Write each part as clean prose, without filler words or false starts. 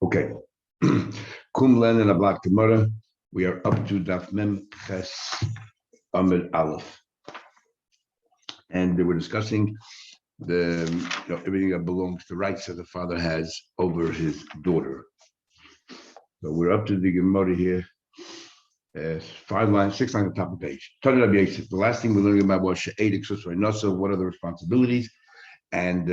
Okay. Kum Len and Ablak Gemara. We are up to Daf Mem Ches Amid Aleph. And we're discussing everything that belongs to rights that the father has over his daughter. So we're up to the Gemara here. 5 lines, 6 lines on the top of the page. The last thing we're learning about was She'edik Susra. What are the responsibilities? And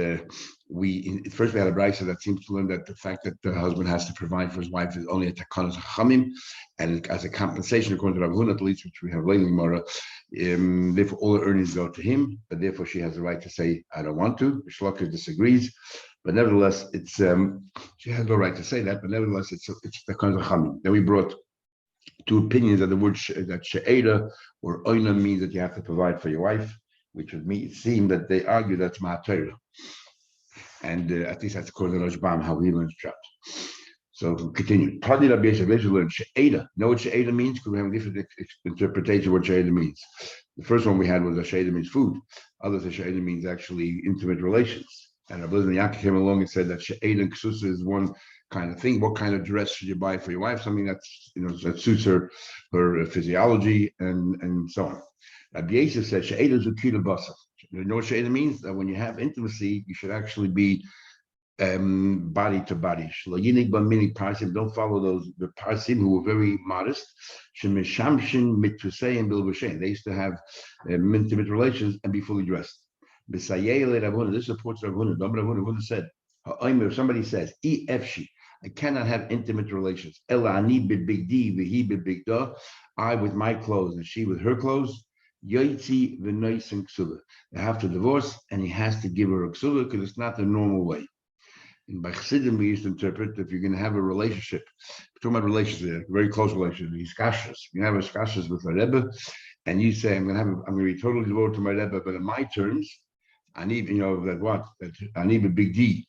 first we had a brayso that seems to learn that the fact that the husband has to provide for his wife is only a takanas chamim, and as a compensation, according to Rav Huna, at least, which we have later in Gemara, therefore all the earnings go to him, but therefore she has the right to say, I don't want to. Shlokah disagrees, but nevertheless, it's she has no right to say that, but nevertheless, it's takanas chamim. Then we brought two opinions that the word that she'eda or oina means that you have to provide for your wife, which would seem that they argue that's Ma'atayra. And at least that's according to Rashbam, how he learns Pshat. So continue. Partly Rabbi Yisrael learned She'eda. Know what She'eda means? Because we have a different interpretation of what She'eda means. The first one we had was that She'eda means food. Others say She'eda means actually intimate relations. And Rabbi Yaakov came along and said that She'eda and Kesusa is one kind of thing. What kind of dress should you buy for your wife? Something that's that suits her physiology and so on. Rabbi Yisrael said, "She'eda is ukila basar." You know what she'eda means? That when you have intimacy, you should actually be body to body. Don't follow the parsim who were very modest. They used to have intimate relations and be fully dressed. This supports Rav Huna. Rav Huna said, if somebody says, I cannot have intimate relations. I with my clothes and she with her clothes. Yoitzi v'nois and ksuva. They have to divorce, and he has to give her a ksuva because it's not the normal way. And by Chassidim, we used to interpret if you're going to have a relationship, we're talking about relationship, a very close relationship. He's kashas. You have a kashas with a rebbe, and you say, I'm going to be totally devoted to my rebbe, but in my terms, I need, I need a big D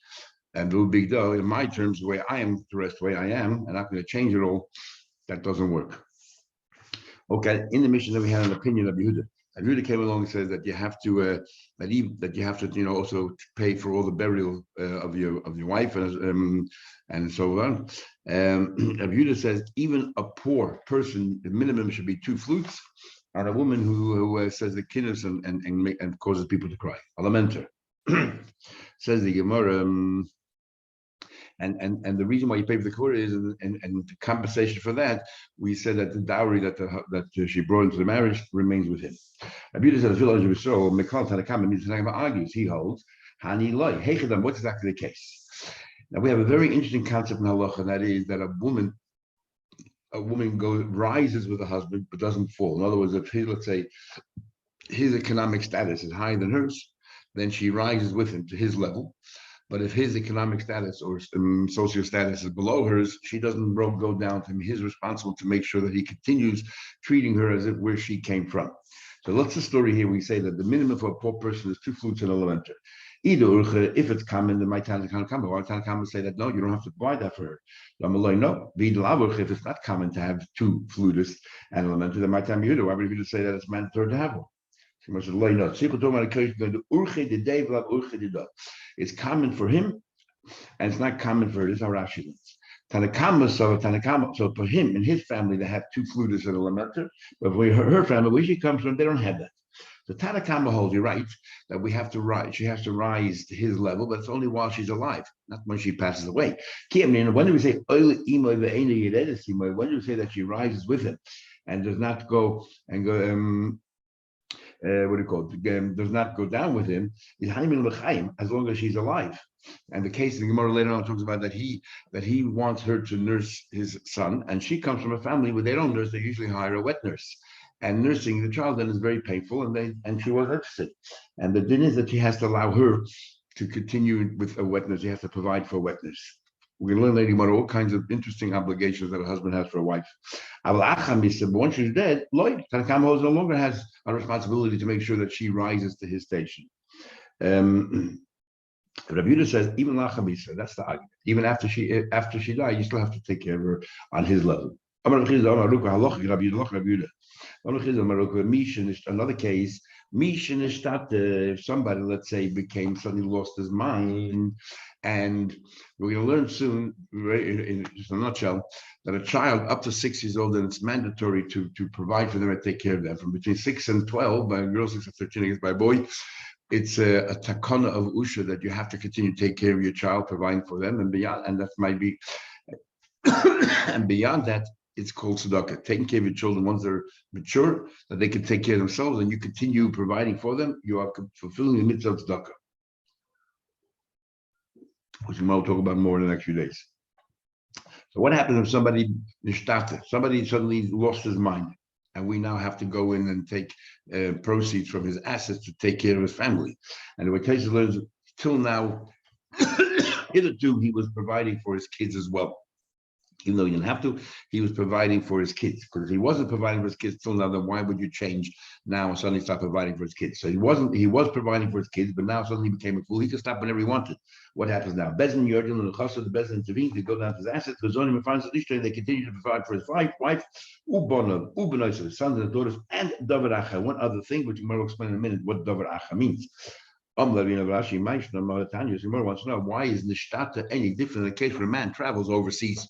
and do a big dough. In my terms, the way I am, the rest the way I am, and I'm going to change it all. That doesn't work. Okay, in the mission that we had an opinion of Yehuda. Yehuda came along and said that you have to also pay for all the burial of your wife and so on. Yehuda says even a poor person, the minimum should be 2 flutes, and a woman who says the kinnis and causes people to cry. Alamenter says the Gemara. And the reason why you pay for the Korah is, and the compensation for that, we said that the dowry that she brought into the marriage remains with him. Abiyah said, Mikal Tanakama means Tanakama argues, he holds, Hani Loi, Hechadam, what's exactly the case? Now we have a very interesting concept in Halacha, and that is that a woman rises with a husband but doesn't fall. In other words, if let's say his economic status is higher than hers, then she rises with him to his level. But if his economic status or social status is below hers, she doesn't go down to him. He's responsible to make sure that he continues treating her as if where she came from. So what's the story here? We say that the minimum for a poor person is 2 flutes and a lamenter. If it's common, then my Tanakama come. Why Tanakama say that? No, you don't have to provide that for her. No. If it's not common to have 2 flutists and a lamenter, then my Tanakama, why would you say that it's mandatory to have one? It's common for him, and it's not common for her. This is how Rashi learns. Tanakama, so for him and his family, they have 2 flutists and a lamenter, but for her family, where she comes from, they don't have that. So Tanakama holds, you're right, that we have to rise. She has to rise to his level, but it's only while she's alive, not when she passes away. When do we say when do we say that she rises with him and does not go and go? Does not go down with him, is as long as she's alive. And the case in the Gemara later on talks about that he wants her to nurse his son, and she comes from a family where they don't nurse, they usually hire a wet nurse. And nursing the child then is very painful, and she was interested. And the din is that she has to allow her to continue with a wet nurse. She has to provide for a wet nurse. We can learn later about all kinds of interesting obligations that a husband has for a wife. But once she's dead, Tanakama no longer has a responsibility to make sure that she rises to his station. Rabbi Yehuda says, even lachamisa, that's the argument. Even after she died, you still have to take care of her on his level. Another case, If somebody, let's say, suddenly lost his mind, and we're going to learn soon, in just a nutshell, that a child up to 6 years old, and it's mandatory to provide for them and take care of them. From between 6 and 12, by girls 6 and 13, I guess by boy, it's a takana of usha that you have to continue to take care of your child, providing for them, and beyond, and that might be, and beyond that, it's called tzedakah, taking care of your children once they're mature, that they can take care of themselves, and you continue providing for them. You are fulfilling the mitzvah of tzedakah, which we might talk about more in the next few days. So what happens if somebody suddenly lost his mind, and we now have to go in and take proceeds from his assets to take care of his family? And the Kesuvos learns, till now, hitherto he was providing for his kids as well. Even though he didn't have to, he was providing for his kids. Because if he wasn't providing for his kids till now, then why would you change now and suddenly stop providing for his kids? So he was providing for his kids, but now suddenly he became a fool. He could stop whenever he wanted. What happens now? Bezin Yordin and the Chassid, the Bezin intervenes, they go down to his assets, because only finds and they continue to provide for his wife, Ubanav, Ubanois, his sons and daughters, and Davar Acha. One other thing, which Gemara will explain in a minute, what Davar Acha means. Rashi wants to know, why is Nishtata any different in the case where a man travels overseas?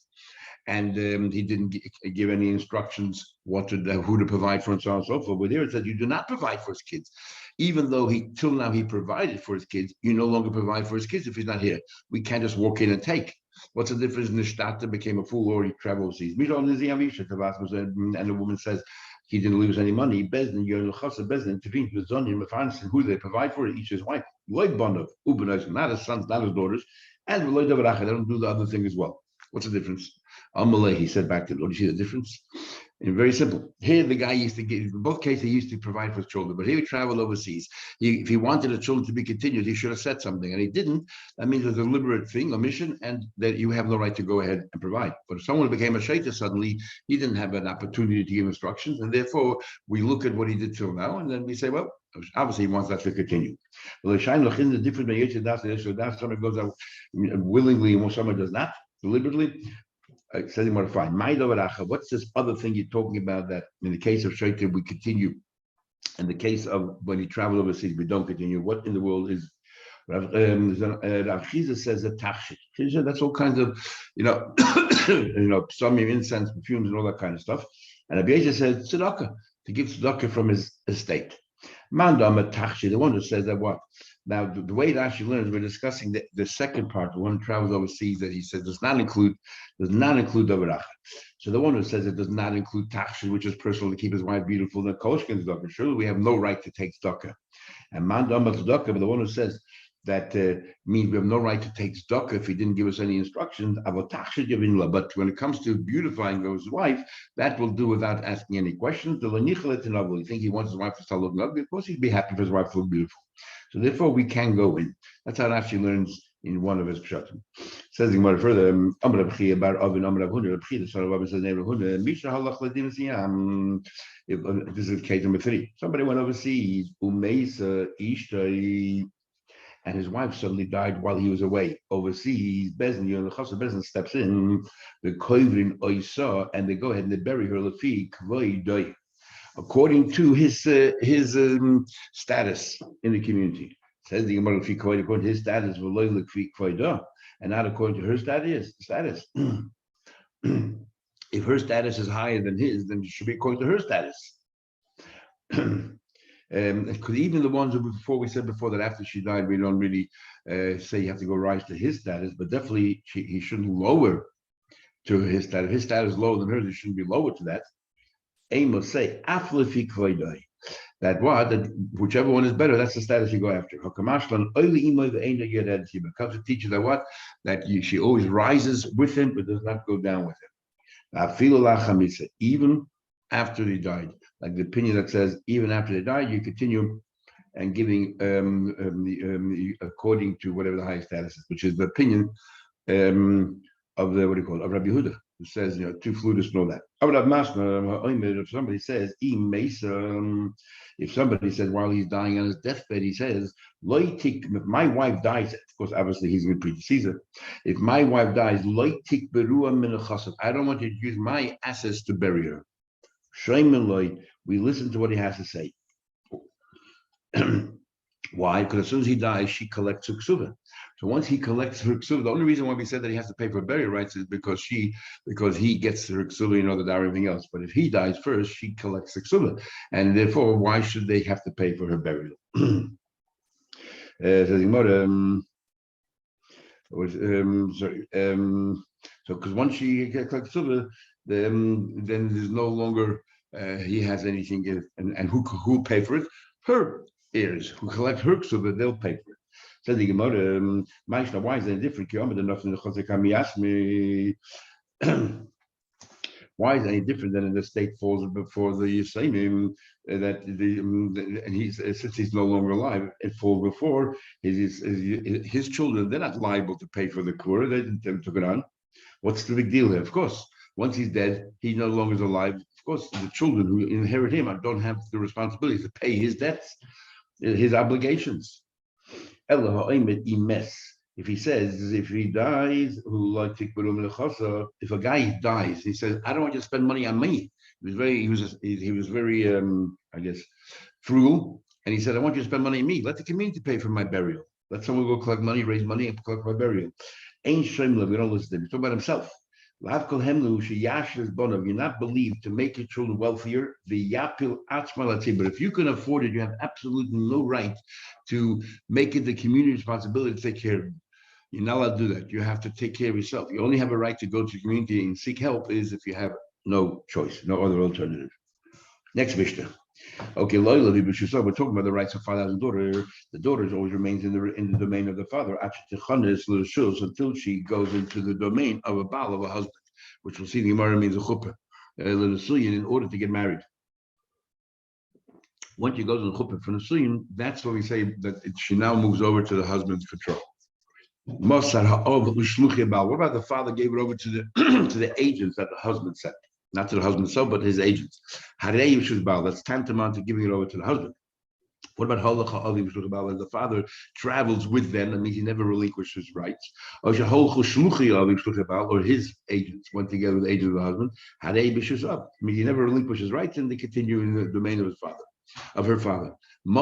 And he didn't give any instructions who to provide for, and so on and so forth. But here it says you do not provide for his kids, even though till now he provided for his kids. You no longer provide for his kids if he's not here. We can't just walk in and take. What's the difference? Nishtata became a fool, or he travels overseas. And the woman says he didn't lose any money. Bezdin intervenes with Zonim, who they provide for, each his wife. Not his sons, not his daughters, and they don't do the other thing as well. What's the difference? Amalei, he said back to the Lord. You see the difference? And very simple. Here, the guy used to give, in both cases, he used to provide for his children, but here he traveled overseas. If he wanted the children to be continued, he should have said something, and he didn't. That means it's a deliberate thing, a mission, and that you have no right to go ahead and provide. But if someone became a shaita suddenly, he didn't have an opportunity to give instructions, and therefore we look at what he did till now, and then we say, well, obviously he wants that to continue. Well, the difference between someone goes out willingly and someone does not, deliberately. Says more fine. What's this other thing you're talking about that in the case of Shaita we continue? In the case of when he traveled overseas, we don't continue. What in the world is Rav Chiza says a tachshit. That's all kinds of, some incense, perfumes, and all that kind of stuff. And Abiyah says tzedakah, to give tzedakah from his estate. Mandam a tachshit, the one who says that what? Now, the way it actually learns, we're discussing the second part, the one who travels overseas, that he says does not include Davar Acha. So the one who says it does not include Tachshit, which is personal to keep his wife beautiful, the Koshkin tzedakah. Surely we have no right to take tzedakah. And Mandam tzedakah, but the one who says that means we have no right to take tzedakah if he didn't give us any instructions. But when it comes to beautifying his wife, that will do without asking any questions. You think he wants his wife to start looking ugly? Of course, he'd be happy if his wife looked beautiful. So therefore, we can go in. That's how it actually learns in one of his pshatim. Says the Gemara further, this is case number 3. Somebody went overseas, and his wife suddenly died while he was away overseas. Bezin steps in, the koivrin oisa, and they go ahead and they bury her lefi kvoi according to his status in the community. Says the Gemara, according to his status, and not according to her status. If her status is higher than his, then it should be according to her status. Because even the ones who we said before that after she died, we don't really say you have to go rise to his status, but definitely he shouldn't lower to his status. If his status is lower than hers, he shouldn't be lower to that. Amos say that whichever one is better, that's the status you go after. Comes to teach you that she always rises with him but does not go down with him. Even after he died, like the opinion that says even after they died, you continue and giving according to whatever the highest status is, which is the opinion of the of Rabbi Yehuda, who says, two flutists know that. If somebody says, if somebody says while he's dying on his deathbed, he says, if my wife dies, of course, obviously he's going to preach Caesar. If my wife dies, I don't want you to use my assets to bury her. We listen to what he has to say. Why? Because as soon as he dies, she collects her ksuba. So once he collects her ksuba, the only reason why we said that he has to pay for burial rights is because he gets her ksuba, the dowry, everything else. But if he dies first, she collects the ksuba, and therefore, why should they have to pay for her burial? So because once she collects ksuba, then there's no longer he has anything, and who pay for it? Her heirs who collect her ksuba, they'll pay for it. Said the Gemara, Maishna, why is that different? Why is it any different than in the state falls before the Yisraelim and since he's no longer alive, it falls before his children. They're not liable to pay for the kur. They took it on. What's the big deal here? Of course, once he's dead, he no longer is alive. Of course, the children who inherit him don't have the responsibility to pay his debts, his obligations. If he says, if he dies, if a guy dies, he says, I don't want you to spend money on me. He was very, I guess, frugal, and he said, I want you to spend money on me. Let the community pay for my burial. Let someone go collect money, raise money, and collect my burial. Ain't shemla. We don't listen to him. He's talking about himself. You're not believed to make your children wealthier. But if you can afford it, you have absolutely no right to make it the community responsibility to take care of them. You're not allowed to do that. You have to take care of yourself. You only have a right to go to the community and seek help is if you have no choice, no other alternative. Next Mishnah. Okay, we're talking about the rights of father and daughter. The daughter always remains in the domain of the father until she goes into the domain of a baal, of a husband, which we'll see the Gemara means a chuppah, in order to get married. Once you go to the chuppah for the that's when we say that she now moves over to the husband's control. What about the father gave it over to the to the agents that the husband sent? Not to the husband himself, but his agents. That's tantamount to giving it over to the husband. What about when the father travels with them? That means he never relinquished his rights. Or his agents went together with the agent of the husband. It means he never relinquished his rights, and they continue in the domain of his father, of her father. The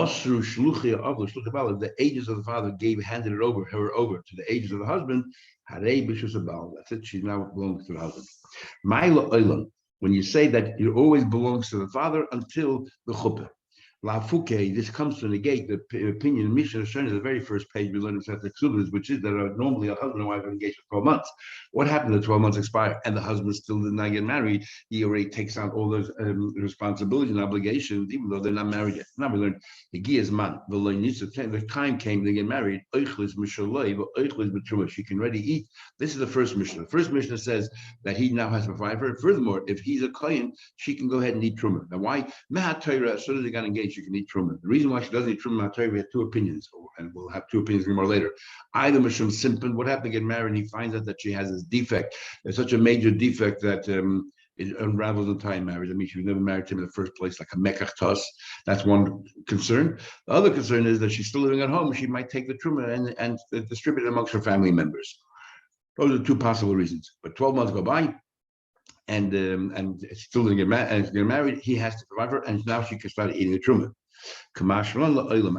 agents of the father handed her over to the agents of the husband. That's it. She now belongs to the husband. When you say that it always belongs to the father until the chuppah. This comes to negate the opinion of Mishnah Shana, the very first page we learned in the Kesuvos, which is that normally a husband and wife are engaged for 12 months. What happened? The 12 months expire and the husband still did not get married. He already takes on all those responsibilities and obligations, even though they're not married yet. Now we learned the time came to get married. She can already eat. This is the first Mishnah. The first Mishnah says that he now has to provide for her. Furthermore, if he's a kohen, she can go ahead and eat truma. Now, why? As soon as they got engaged, she can eat truma. The reason why she doesn't eat truma, we have two opinions, and we'll have two opinions more later. Either Mishum Simpan, what happened to get married, and he finds out that she has this defect. It's such a major defect that it unravels the entire marriage. I mean, she was never married to him in the first place, like a mekach tos. That's one concern. The other concern is that she's still living at home. She might take the truma and distribute it amongst her family members. Those are two possible reasons. But 12 months go by, and still didn't get married. He has to provide for her, and now she can start eating the truma.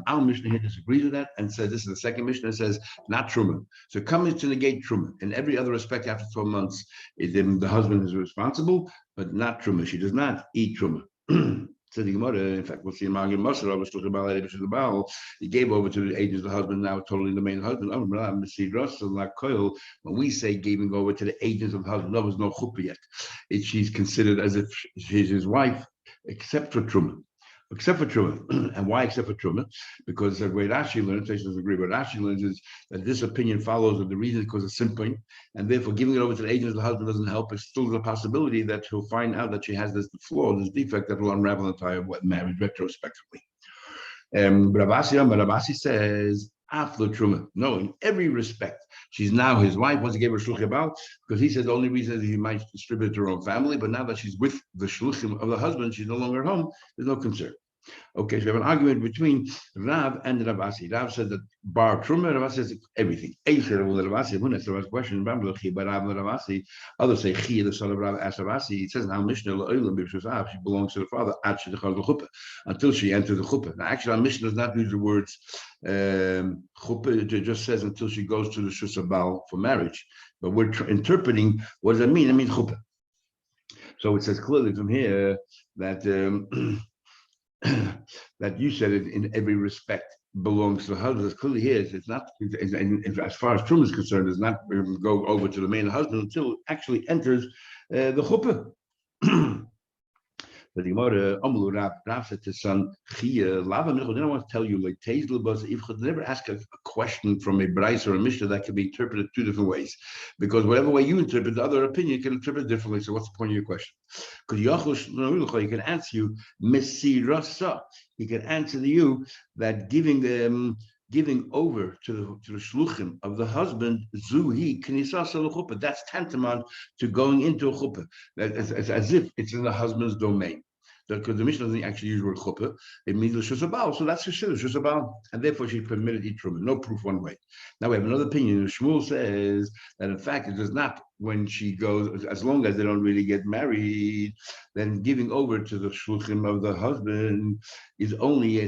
Our Mishnah here disagrees with that and says this is the second Mishnah that says not truma. So coming to negate truma. In every other respect, after 12 months, the husband is responsible, but not truma. She does not eat truma. So the Gemara, in fact, we'll see in Magid Masar, I was talking about it. He gave over to the agents of the husband, now totally the main husband. When we say giving over to the agents of the husband, there was no chuppah yet. She's considered as if she's his wife, except for truma. Except for truma. And why except for truma? Because the way Rashi learns, I doesn't agree, but Rashi learns is that this opinion follows of the reason because it's simple, and therefore giving it over to the agents of the husband doesn't help. It's still the possibility that he'll find out that she has this flaw, this defect that will unravel the entire marriage retrospectively. But Ravasi says, after truma. No, in every respect. She's now his wife once he gave her shluchim about, because he said the only reason is he might distribute her own family, but now that she's with the shluchim of the husband, she's no longer at home, there's no concern. Okay, so we have an argument between Rav and Rav Asi. Rav said that bar truma, Rav Asi says everything. Rav Asi, when that's the right question, but Rav Asi, others say Chi, the son of Rav Asi. It says now Mishnah she belongs to the father until she enters the chuppah. Now, actually, our Mishnah does not use the words chuppah. It just says until she goes to the shusabal for marriage. But we're interpreting what does that mean? It means chuppah. So it says clearly from here that. That you said it in every respect belongs to the husband. It's clearly here. It's not, as far as Truma is concerned, does not go over to the main husband until it actually enters the chuppah. The Gemara, Rav said to his son, I don't want to tell you, like, never ask a question from a Bryce or a Mishnah that can be interpreted two different ways. Because whatever way you interpret, the other opinion can interpret differently. So what's the point of your question? Because he can answer you, Mesirasa. He can answer to you that giving over to the shluchim of the husband, zuhi knisasa l'chuppah. That's tantamount to going into a chuppah. It's as if it's in the husband's domain. Because the Mishnah doesn't actually use the word chuppah, it means l'shusabal. So that's l'shusabal, and therefore she permitted eat truma. No proof one way. Now we have another opinion. Shmuel says that in fact it does not. When she goes, as long as they don't really get married, then giving over to the shluchim of the husband is only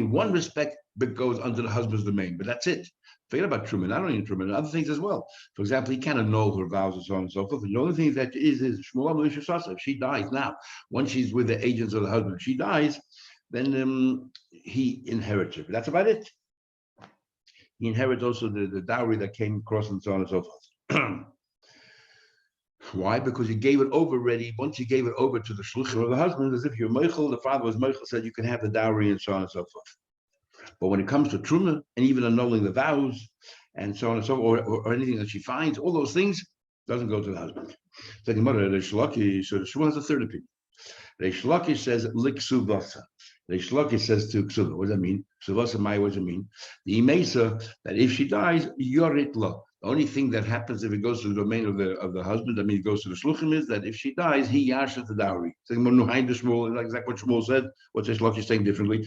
one respect, but goes under the husband's domain. But that's it. Forget about truma, not only truma, other things as well. For example, he can't annul her vows and so on and so forth. And the only thing that is Shmuel, if she dies now, once she's with the agents of the husband, if she dies, then he inherits her. But that's about it. He inherits also the dowry that came across and so on and so forth. Why? Because he gave it over already. Once he gave it over to the shluchim of the husband, as if you're Meichel, the father was Meichel, said you can have the dowry and so on and so forth. But when it comes to truma and even annulling the vows and so on and so forth, or anything that she finds, all those things doesn't go to the husband. So the Shmuel has a third opinion. Reish Lakish says liksuvasa. Reish Lakish says to ksuva. What does that mean? Ksuvasa mai, what does it mean? The imesa that if she dies, yoritla. The only thing that happens if it goes to the domain of the husband, that means it goes to the shluchim, is that if she dies, he yashes the dowry. So Shmuel, like exactly what Shmuel said. What Reish Lakish saying differently.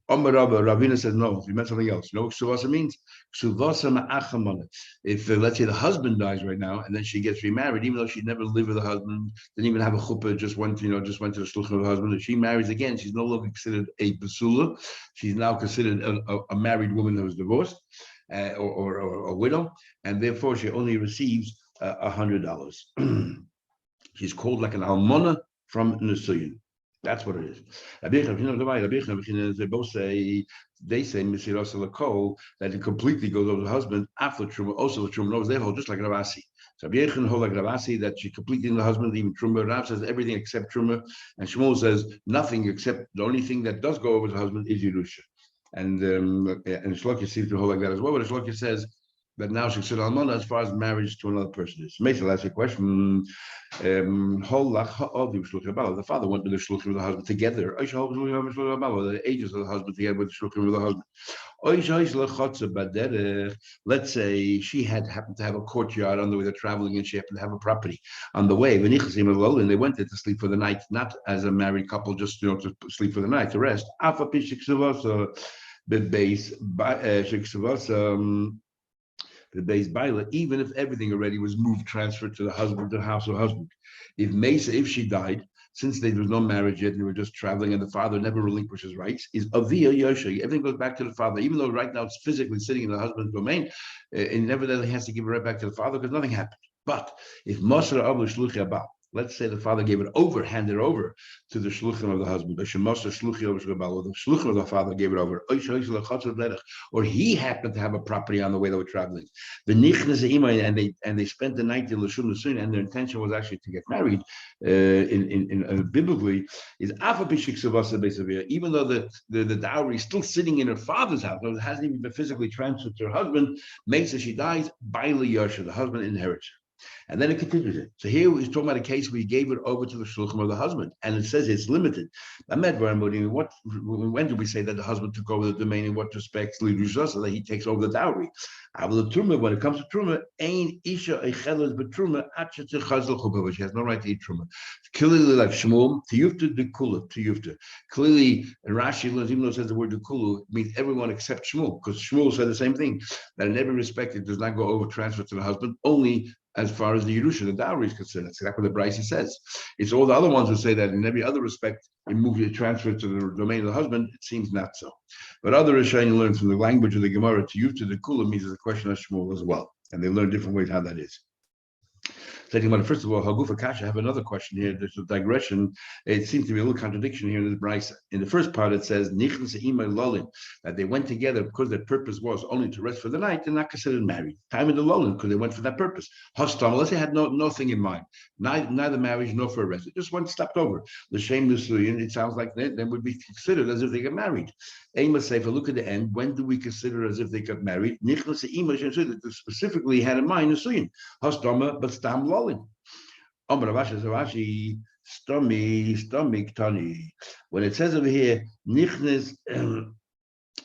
Ravina says no. He meant something else. You know what ksuvasa means? Ksuvasa ma'achamana. If let's say the husband dies right now and then she gets remarried, even though she never lived with the husband, didn't even have a chuppah, just went to the shluchim of the husband. If she marries again, she's no longer considered a basula. She's now considered a married woman who was divorced or a widow, and therefore she only receives $100. She's called like an almana from Nisuyin. That's what it is. They both say, Misirasa Lakol, that it completely goes over the husband after Truma, also the Truma knows they hold just like Rav Asi. So Yechon hold like Rav Asi that she completely in the husband, even Truma. Rav says everything except Truma, and Shmuel says nothing except the only thing that does go over the husband is Yerusha. And Shloki seems to hold like that as well, but Shloki says that now she's considered almana as far as marriage to another person is. Mason asked a question. The father went with the shluchim of the husband together. The agents of the husband together with the shluchim of the husband. Let's say she happened to have a courtyard on the way they're traveling, and she happened to have a property on the way. And they went there to sleep for the night, not as a married couple, just to sleep for the night, to rest. The base baila, even if everything already was transferred to the husband, to the house of husband. If she died, since there was no marriage yet, and they were just traveling, and the father never relinquished his rights, is avia yosha. Everything goes back to the father, even though right now it's physically sitting in the husband's domain. It nevertheless has to give it right back to the father because nothing happened. But if Masra Abu Shluchi Abal, let's say the father gave it over, handed over to the shluchim of the husband, or the shluchim of the father gave it over, or he happened to have a property on the way they were traveling. And they spent the night in Lashun Lasun, and their intention was actually to get married. Biblically, is even though the dowry is still sitting in her father's house, it hasn't even been physically transferred to her husband, makes her she dies, the husband inherits her. And then it continues it. So here he's talking about a case where he gave it over to the shluchim of the husband, and it says it's limited. When do we say that the husband took over the domain? In what respects? So that he takes over the dowry. When it comes to truma, ain isha echeles betruma atcha tchazal chuba. She has no right to eat truma. Clearly, like Shmuel, tiyufta dekula, tiyufta. Clearly, and Rashi learns, even though it says the word dekulu, it means everyone except Shmuel, because Shmuel said the same thing, that in every respect it does not go over transfer to the husband, only as far as the Yerusha, the dowry is concerned. That's exactly what the Brisa says. It's all the other ones who say that in every other respect, it transfers to the domain of the husband. It seems not so. But other Rishonim learn from the language of the Gemara to use to the Kula means it's a question of Shmuel as well. And they learn different ways how that is. First of all, Hagufa Kasha, I have another question here. There's a digression. It seems to be a little contradiction here in this Brisa. In the first part, it says that they went together because their purpose was only to rest for the night. They're not considered married. Time in the Lolin because they went for that purpose. Hostam, unless they had nothing in mind, neither marriage nor for a rest. It just went stepped over. The shame Nusuyin, it sounds like they would be considered as if they got married. Ema Sefer, look at the end. When do we consider as if they got married? That specifically had in mind Nusuyin. Hostama, but Stam Lolin. When it says over here, nichnes,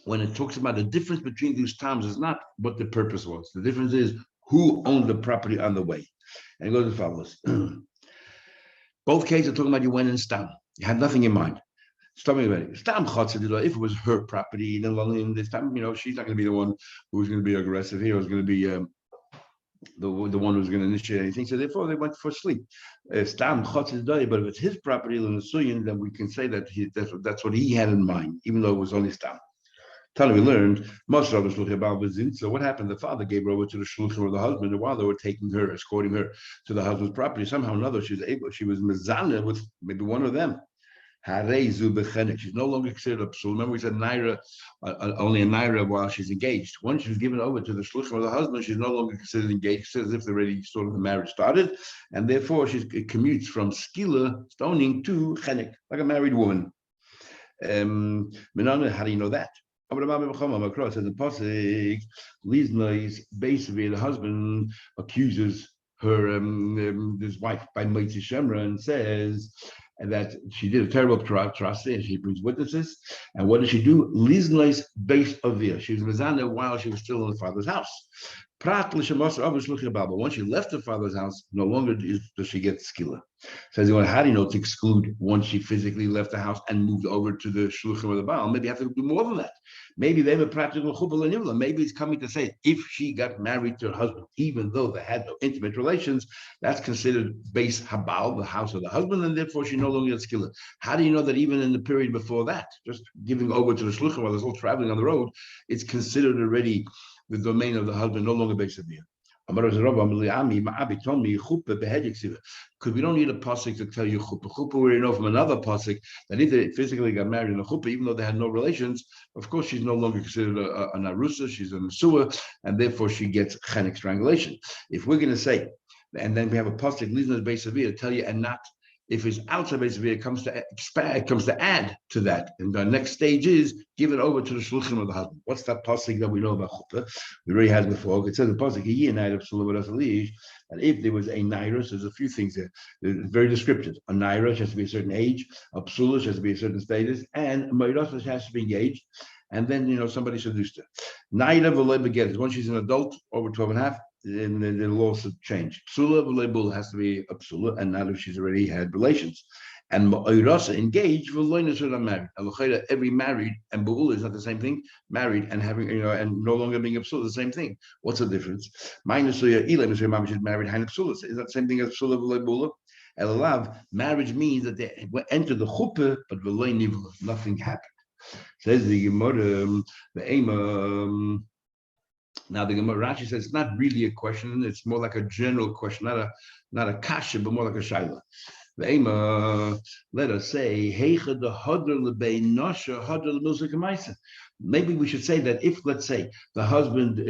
when it talks about the difference between these times is not what the purpose was. The difference is who owned the property on the way. And it goes as follows. Both cases are talking about you went in stam. You had nothing in mind. Stam if it was her property, then this time, she's not going to be the one who's going to be aggressive here. It's going to be the one who's going to initiate anything. So therefore, they went for sleep. Stam but if it's his property, then we can say that that's what he had in mind, even though it was only stam. Tell we learned most of us look about. So what happened? The father gave her over to the shluchim of the husband, and while they were taking her, escorting her to the husband's property, somehow or another she was mezana with maybe one of them. She's no longer considered a psul. Remember, we said naira, only a naira while she's engaged. Once she's given over to the shluchim of the husband, she's no longer considered engaged. As if already sort of the marriage started, and therefore it commutes from skila stoning to chenek, like a married woman. How do you know that? Says the pasuk, basically the husband accuses her, his wife, by Moitzi Shemra, and says that she did a terrible trust, and she brings witnesses. And what does she do? Liznais base avia. She was mezana while she was still in the father's house. But once she left her father's house, no longer does she get skila. Says, how do you know to exclude once she physically left the house and moved over to the shluchim of the Baal? Maybe you have to do more than that. Maybe they have a practical chupal. Maybe it's coming to say if she got married to her husband, even though they had no intimate relations, that's considered base habal, the house of the husband, and therefore she no longer gets skila. How do you know that even in the period before that, just giving over to the shluchim while they're all traveling on the road, it's considered already the domain of the husband, no longer based on here. Because we don't need a pasuk to tell you chuppah. Chuppah, we know from another pasuk that if they physically got married in a chuppah, even though they had no relations, of course she's no longer considered an arusa, she's a nesua, and therefore she gets chenek strangulation. If we're going to say, and then we have a pasuk liznus beis avia to tell you, and not if it's outside base avia, it comes to add to that. And the next stage is give it over to the shluchim of the husband. What's that pasuk that we know about chuppah? We already had before. It says the pasuk that if there was a naira, there's a few things there. It's very descriptive. A naira has to be a certain age, a psula has to be a certain status, and a meiros has to be engaged. And then somebody seduced her. Naira v'lei begettes. Once she's an adult, over 12 and a half, then the laws have changed. Psula v'lei has to be a psula, and not if she's already had relations. And ma'irasa engaged v'lei nesur married. Every married and bu'ula is not the same thing. Married and having and no longer being a psula, the same thing. What's the difference? Ma'irasa ilay nesur mamish is married and psula. Is that the same thing as psula v'lei bu'ula? Elav, marriage means that they enter the chuppah, but v'lei nivla, nothing happened. Says the Gemara, the aim. Now the Gemara Rashi says it's not really a question; it's more like a general question, not a kasha, but more like a shaila. The aim. Let us say, maybe we should say that if, let's say, the husband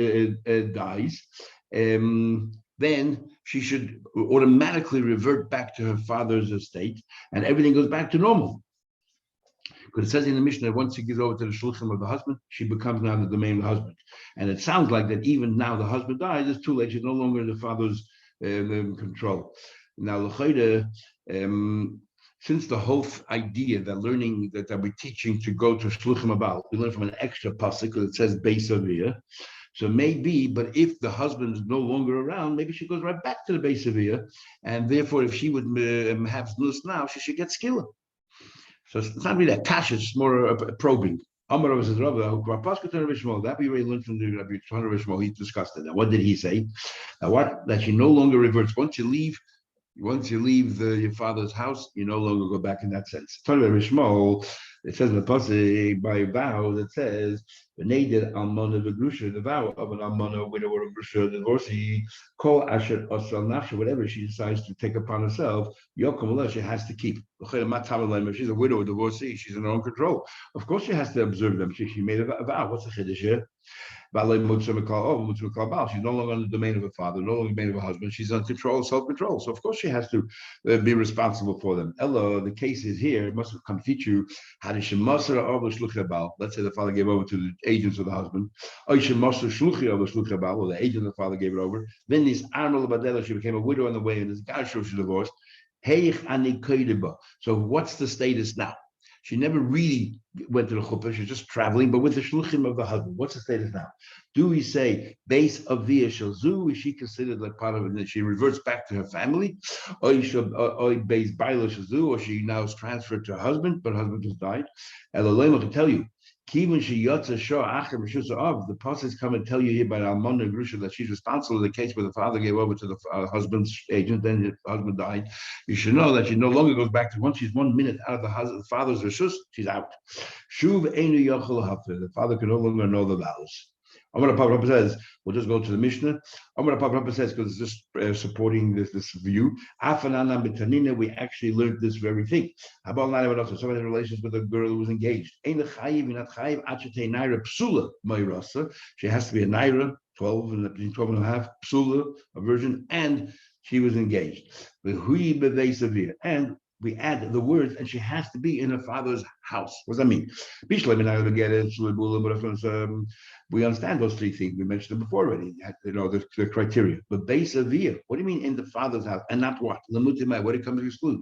dies, then she should automatically revert back to her father's estate, and everything goes back to normal. Because it says in the Mishnah that once she gives over to the shluchim of the husband, she becomes now the domain of the husband. And it sounds like that even now the husband dies, it's too late. She's no longer the father's control. Now, l'chayda, since the whole idea that learning that we're teaching to go to shluchim about, we learn from an extra pasuk because it says beis aviyah. So maybe, but if the husband is no longer around, maybe she goes right back to the beis aviyah, and therefore, if she would have znus now, she should get skilla. So it's not really a kash; it's more a probing. Amar was his Rabbi, that we already learned from the Rabbi Shmuel. He discussed it. Now, what did he say? Now, what that she no longer reverts once you leave your father's house, you no longer go back in that sense. It says in the pasuk by vow that says the almana v'grusha, the vow of an almana, widow or a grusha, divorcee, call asher osal nafsha, whatever she decides to take upon herself, yokom she has to keep. If she's a widow or divorcee, she's in her own control. Of course, she has to observe them. She made a vow. What's the chiddush here? She's no longer on the domain of a father, no longer the domain of a husband. She's on control, self-control. So of course she has to be responsible for them. Ella, the case is here, it must have come to you. Let's say the father gave over to the agents of the husband. Or the agent of the father gave it over. Then this she became a widow on the way, and this guy she divorced. So what's the status now? She never really went to the chuppah. She's just traveling, but with the shluchim of the husband. What's the status now? Do we say beis aviyah shalzu? Is she considered like part of it, and she reverts back to her family, or beis baila shalzu, or she now is transferred to her husband, but her husband just died? Elalema can tell you. Even she yotza shor acher b'shus of the prophets come and tell you here by Almana and Grusha that she's responsible in the case where the father gave over to the husband's agent, then the husband died. You should know that she no longer goes back to once she's 1 minute out of the father's reshus, she's out. Shuv einu yochel hafter. The father can no longer know the vows. Amar Papa says, we'll just go to the Mishnah. Amar Papa says, because it's just supporting this view. Afanana betanina, we actually learned this very thing. About somebody had relations with a girl who was engaged. Ein chayiv, not chayiv, achete naira psula mayrasa. She has to be a naira, 12 and between 12 and a half, psula, a virgin, and she was engaged. And we add the words, and she has to be in her father's house. What does that mean? We understand those three things. We mentioned them before already. The criteria. But beis aviyah, what do you mean in the father's house? And not what? Lamutimai, what did it come to exclude?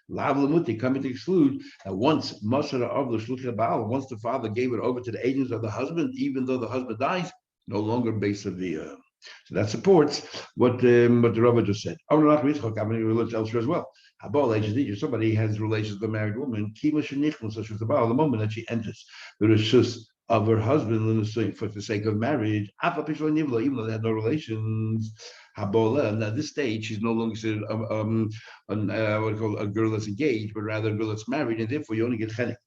Lav lamuti, coming to exclude that once masara of the shluchah baal, once the father gave it over to the agents of the husband, even though the husband dies, no longer beis aviyah. So that supports what the Rabbi just said. Elsewhere as well. Somebody has relations with a married woman. The moment that she enters the reshus of her husband for the sake of marriage, even though they had no relations. And at this stage, she's no longer considered what we call a girl that's engaged, but rather a girl that's married, and therefore you only get chenek.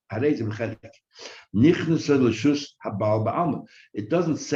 It doesn't say